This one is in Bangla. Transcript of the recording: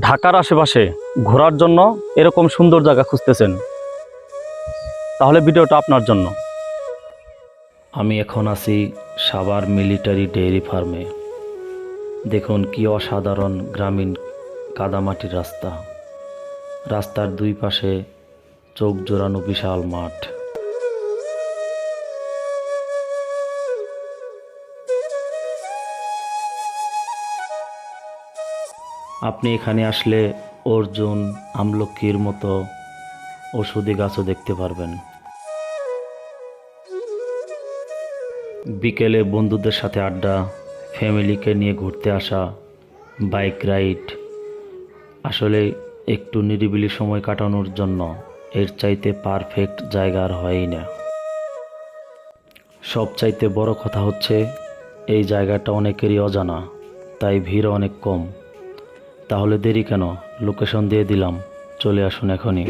ঢাকার আশেপাশে ঘোরার জন্য এরকম সুন্দর জায়গা খুঁজতেছেন, তাহলে ভিডিওটা আপনার জন্য। আমি এখন আছি সাভার মিলিটারি ডেইরি ফার্মে। দেখুন কি অসাধারণ গ্রামীণ কাদামাটির রাস্তা। রাস্তার দুই পাশে চোখ জোড়ানো বিশাল মাঠ। আপনি এখানে আসলে অর্জুন, আমলকির মতো ওষুধি গাছও দেখতে পারবেন। বিকেলে বন্ধুদের সাথে আড্ডা, ফ্যামিলিকে নিয়ে ঘুরতে আসা, বাইক রাইড, আসলে একটু নিরিবিলি সময় কাটানোর জন্য এর চাইতে পারফেক্ট জায়গা আর হয়ই না। সবচাইতে বড় কথা হচ্ছে এই জায়গাটা অনেকেরই অজানা, তাই ভিড় অনেক কম। তাহলে দেরি কেন? লোকেশন দিয়ে দিলাম, চলে আসুন এখনই।